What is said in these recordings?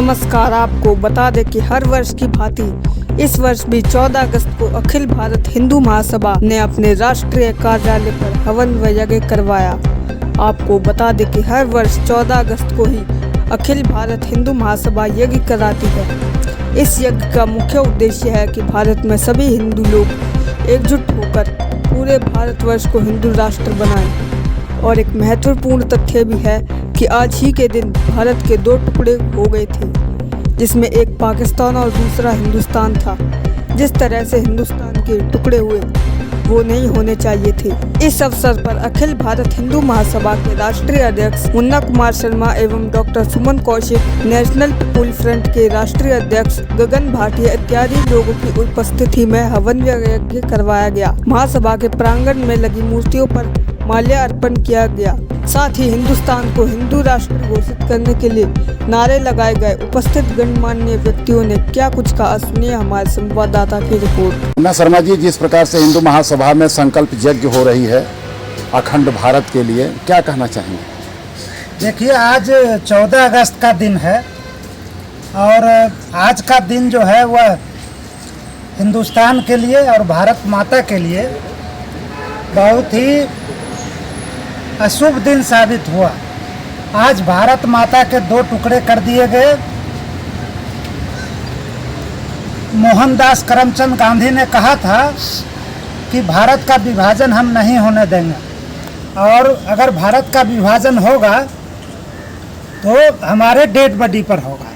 नमस्कार। आपको बता दें कि हर वर्ष की भांति इस वर्ष भी 14 अगस्त को अखिल भारत हिंदू महासभा ने अपने राष्ट्रीय कार्यालय पर हवन व यज्ञ करवाया। आपको बता दें कि हर वर्ष 14 अगस्त को ही अखिल भारत हिंदू महासभा यज्ञ कराती है। इस यज्ञ का मुख्य उद्देश्य है कि भारत में सभी हिंदू लोग एकजुट होकर पूरे भारतवर्ष को हिंदू राष्ट्र बनाएं। और एक महत्वपूर्ण तथ्य भी है कि आज ही के दिन भारत के 2 टुकड़े हो गए थे, जिसमें एक पाकिस्तान और दूसरा हिंदुस्तान था। जिस तरह से हिंदुस्तान के टुकड़े हुए वो नहीं होने चाहिए थे। इस अवसर पर अखिल भारत हिंदू महासभा के राष्ट्रीय अध्यक्ष मुन्ना कुमार शर्मा एवं डॉक्टर सुमन कौशिक, नेशनल पीपुल फ्रंट के राष्ट्रीय अध्यक्ष गगन भाटिया इत्यादि लोगों की उपस्थिति में हवन यज्ञ करवाया गया। महासभा के प्रांगण में लगी मूर्तियों पर माल्यार्पण किया गया। साथ ही हिंदुस्तान को हिंदू राष्ट्र घोषित करने के लिए नारे लगाए गए। उपस्थित गणमान्य व्यक्तियों ने क्या कुछ कहा, सुनिए हमारे संवाददाता की रिपोर्ट। मुन्ना शर्मा जी, जिस प्रकार से हिंदू महासभा में संकल्प यज्ञ हो रही है अखंड भारत के लिए, क्या कहना चाहेंगे? देखिए, आज 14 अगस्त का दिन है और आज का दिन जो है वह हिंदुस्तान के लिए और भारत माता के लिए बहुत ही अशुभ दिन साबित हुआ। आज भारत माता के 2 टुकड़े कर दिए गए। मोहनदास करमचंद गांधी ने कहा था कि भारत का विभाजन हम नहीं होने देंगे, और अगर भारत का विभाजन होगा तो हमारे डेड बॉडी पर होगा,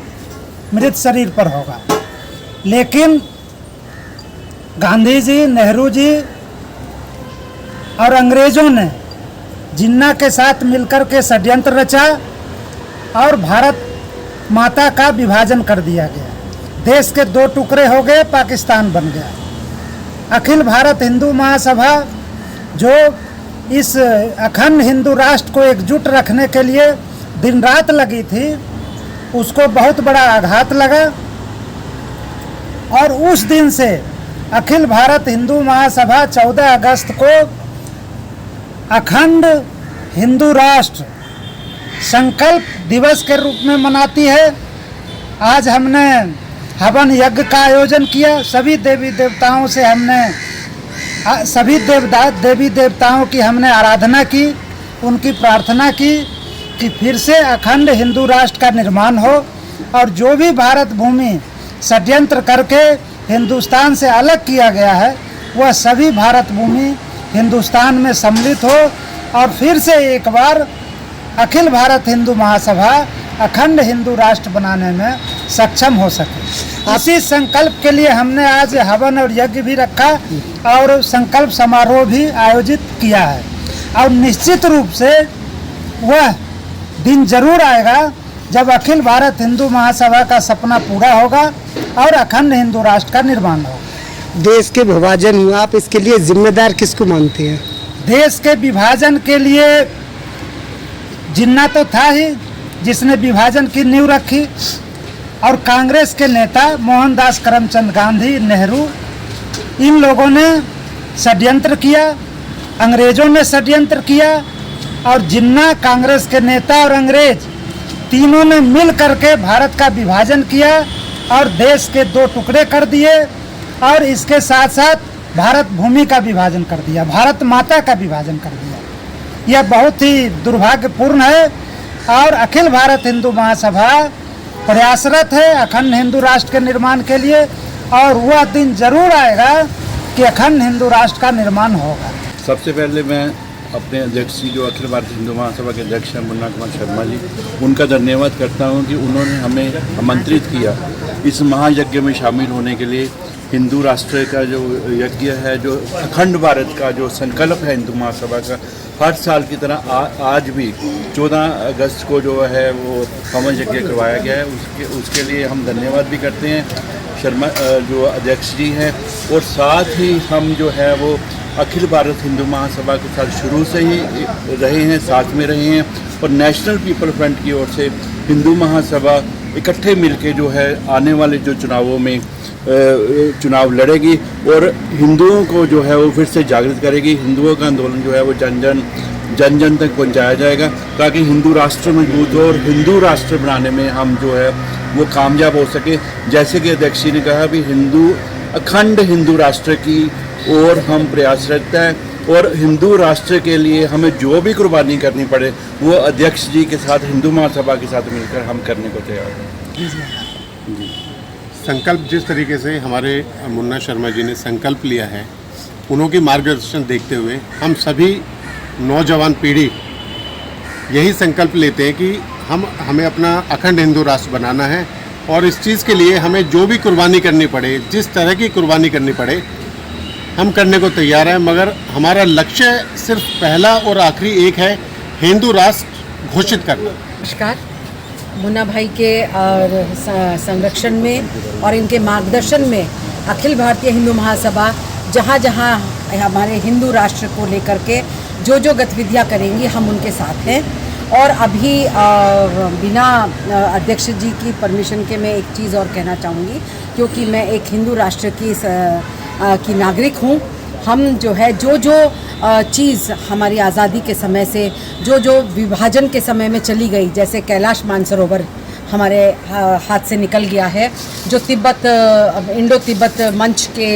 मृत शरीर पर होगा। लेकिन गांधी जी, नेहरू जी और अंग्रेजों ने जिन्ना के साथ मिलकर के षड्यंत्र रचा और भारत माता का विभाजन कर दिया गया। देश के 2 टुकड़े हो गए, पाकिस्तान बन गया। अखिल भारत हिंदू महासभा जो इस अखंड हिंदू राष्ट्र को एकजुट रखने के लिए दिन रात लगी थी, उसको बहुत बड़ा आघात लगा और उस दिन से अखिल भारत हिंदू महासभा 14 अगस्त को अखंड हिंदू राष्ट्र संकल्प दिवस के रूप में मनाती है। आज हमने हवन यज्ञ का आयोजन किया। सभी देवी देवताओं से हमने सभी देवी देवताओं की हमने आराधना की, उनकी प्रार्थना की कि फिर से अखंड हिंदू राष्ट्र का निर्माण हो और जो भी भारत भूमि षड्यंत्र करके हिंदुस्तान से अलग किया गया है वह सभी भारत भूमि हिंदुस्तान में सम्मिलित हो और फिर से एक बार अखिल भारत हिंदू महासभा अखंड हिंदू राष्ट्र बनाने में सक्षम हो सके। इसी संकल्प के लिए हमने आज हवन और यज्ञ भी रखा और संकल्प समारोह भी आयोजित किया है। और निश्चित रूप से वह दिन जरूर आएगा जब अखिल भारत हिंदू महासभा का सपना पूरा होगा और अखंड हिंदू राष्ट्र का निर्माण होगा। देश के विभाजन हुआ, आप इसके लिए जिम्मेदार किसको मानते हैं? देश के विभाजन के लिए जिन्ना तो था ही जिसने विभाजन की नींव रखी, और कांग्रेस के नेता मोहनदास करमचंद गांधी, नेहरू, इन लोगों ने षड्यंत्र किया, अंग्रेजों ने षड्यंत्र किया और जिन्ना, कांग्रेस के नेता और अंग्रेज तीनों ने मिल करके भारत का विभाजन किया और देश के 2 टुकड़े कर दिए और इसके साथ साथ भारत भूमि का विभाजन कर दिया, भारत माता का विभाजन कर दिया। यह बहुत ही दुर्भाग्यपूर्ण है और अखिल भारत हिंदू महासभा प्रयासरत है अखंड हिंदू राष्ट्र के निर्माण के लिए, और वह दिन जरूर आएगा कि अखंड हिंदू राष्ट्र का निर्माण होगा। सबसे पहले मैं अपने अध्यक्ष जी, जो अखिल भारत हिंदू महासभा के अध्यक्ष हैं मुन्ना कुमार शर्मा जी, उनका धन्यवाद करता हूं कि उन्होंने हमें आमंत्रित किया इस महायज्ञ में शामिल होने के लिए। हिंदू राष्ट्र का जो यज्ञ है, जो अखंड भारत का जो संकल्प है हिंदू महासभा का, हर साल की तरह आज भी 14 अगस्त को जो है वो हवन यज्ञ करवाया गया है। उसके लिए हम धन्यवाद भी करते हैं शर्मा जो अध्यक्ष जी हैं, और साथ ही हम जो है वो अखिल भारत हिंदू महासभा के साथ शुरू से ही रहे हैं, साथ में रहे हैं, और नेशनल पीपल फ्रंट की ओर से हिंदू महासभा इकट्ठे मिलके जो है आने वाले जो चुनावों में चुनाव लड़ेगी और हिंदुओं को जो है वो फिर से जागृत करेगी। हिंदुओं का आंदोलन जो है वो जन जन तक पहुंचाया जाएगा ताकि हिंदू राष्ट्र मजबूत हो और हिंदू राष्ट्र बनाने में हम जो है वो कामयाब हो सके। जैसे कि अध्यक्ष जी ने कहा भी अखंड हिंदू राष्ट्र की ओर हम प्रयासरत हैं और हिंदू राष्ट्र के लिए हमें जो भी कुर्बानी करनी पड़े वो अध्यक्ष जी के साथ हिंदू महासभा के साथ मिलकर हम करने को तैयार हैं। संकल्प जिस तरीके से हमारे मुन्ना शर्मा जी ने संकल्प लिया है, उन्होंने मार्गदर्शन देखते हुए हम सभी नौजवान पीढ़ी यही संकल्प लेते हैं कि हमें अपना अखंड हिंदू राष्ट्र बनाना है और इस चीज़ के लिए हमें जो भी कुर्बानी करनी पड़े, जिस तरह की कुर्बानी करनी पड़े, हम करने को तैयार हैं। मगर हमारा लक्ष्य सिर्फ पहला और आखिरी एक है, हिंदू राष्ट्र घोषित करना। नमस्कार। मुन्ना भाई के संरक्षण में और इनके मार्गदर्शन में अखिल भारतीय हिंदू महासभा जहाँ जहाँ हमारे हिंदू राष्ट्र को लेकर के जो जो गतिविधियाँ करेंगी हम उनके साथ हैं। और अभी बिना अध्यक्ष जी की परमिशन के मैं एक चीज़ और कहना चाहूँगी, क्योंकि मैं एक हिंदू राष्ट्र की नागरिक हूँ। हम जो है जो चीज़ हमारी आज़ादी के समय से जो विभाजन के समय में चली गई, जैसे कैलाश मानसरोवर हमारे हाथ से निकल गया है, जो इंडो तिब्बत मंच के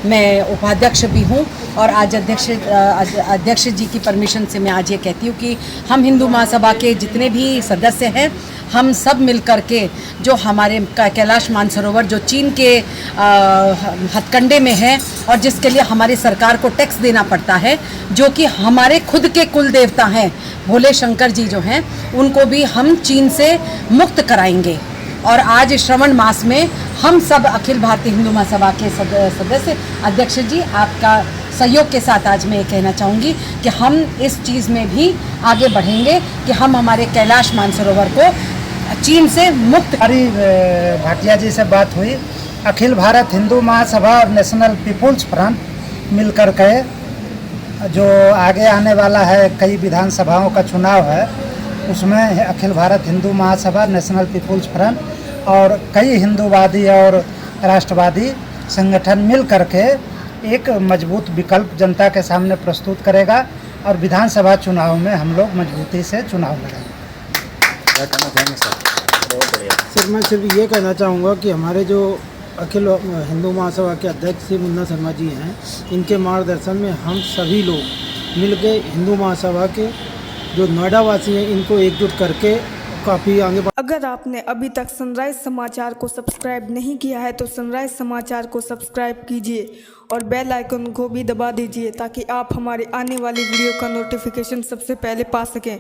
मैं उपाध्यक्ष भी हूँ और आज अध्यक्ष जी की परमिशन से मैं आज ये कहती हूँ कि हम हिंदू महासभा के जितने भी सदस्य हैं, हम सब मिलकर के जो हमारे कैलाश मानसरोवर जो चीन के हथकंडे में है और जिसके लिए हमारी सरकार को टैक्स देना पड़ता है, जो कि हमारे खुद के कुल देवता हैं भोले शंकर जी जो हैं, उनको भी हम चीन से मुक्त कराएंगे। और आज श्रवण मास में हम सब अखिल भारतीय हिंदू महासभा के सदस्य अध्यक्ष जी आपका सहयोग के साथ आज मैं ये कहना चाहूँगी कि हम इस चीज़ में भी आगे बढ़ेंगे कि हम हमारे कैलाश मानसरोवर को चीन से मुक्त। हमारी भाटिया जी से बात हुई, अखिल भारत हिंदू महासभा और नेशनल पीपुल्स फ्रंट मिलकर के जो आगे आने वाला है कई विधानसभाओं का चुनाव है, उसमें अखिल Bharat Hindu Mahasabha, national people's front और कई हिंदूवादी और राष्ट्रवादी संगठन मिल करके एक मजबूत विकल्प जनता के सामने प्रस्तुत करेगा और विधानसभा चुनाव में हम लोग मजबूती से चुनाव लड़ेंगे। क्या कहना चाहेंगे सर? सर मैं सिर्फ ये कहना चाहूँगा कि हमारे जो अखिल हिंदू महासभा के अध्यक्ष श्री मुन्ना शर्मा जी हैं, इनके मार्गदर्शन में हम सभी लोग मिलके हिंदू महासभा के जो नोएडा वासी हैं इनको एकजुट करके काफ़ी आगे अगर आपने अभी तक सनराइज समाचार को सब्सक्राइब नहीं किया है तो सनराइज समाचार को सब्सक्राइब कीजिए और बेल आइकन को भी दबा दीजिए ताकि आप हमारे आने वाली वीडियो का नोटिफिकेशन सबसे पहले पा सकें।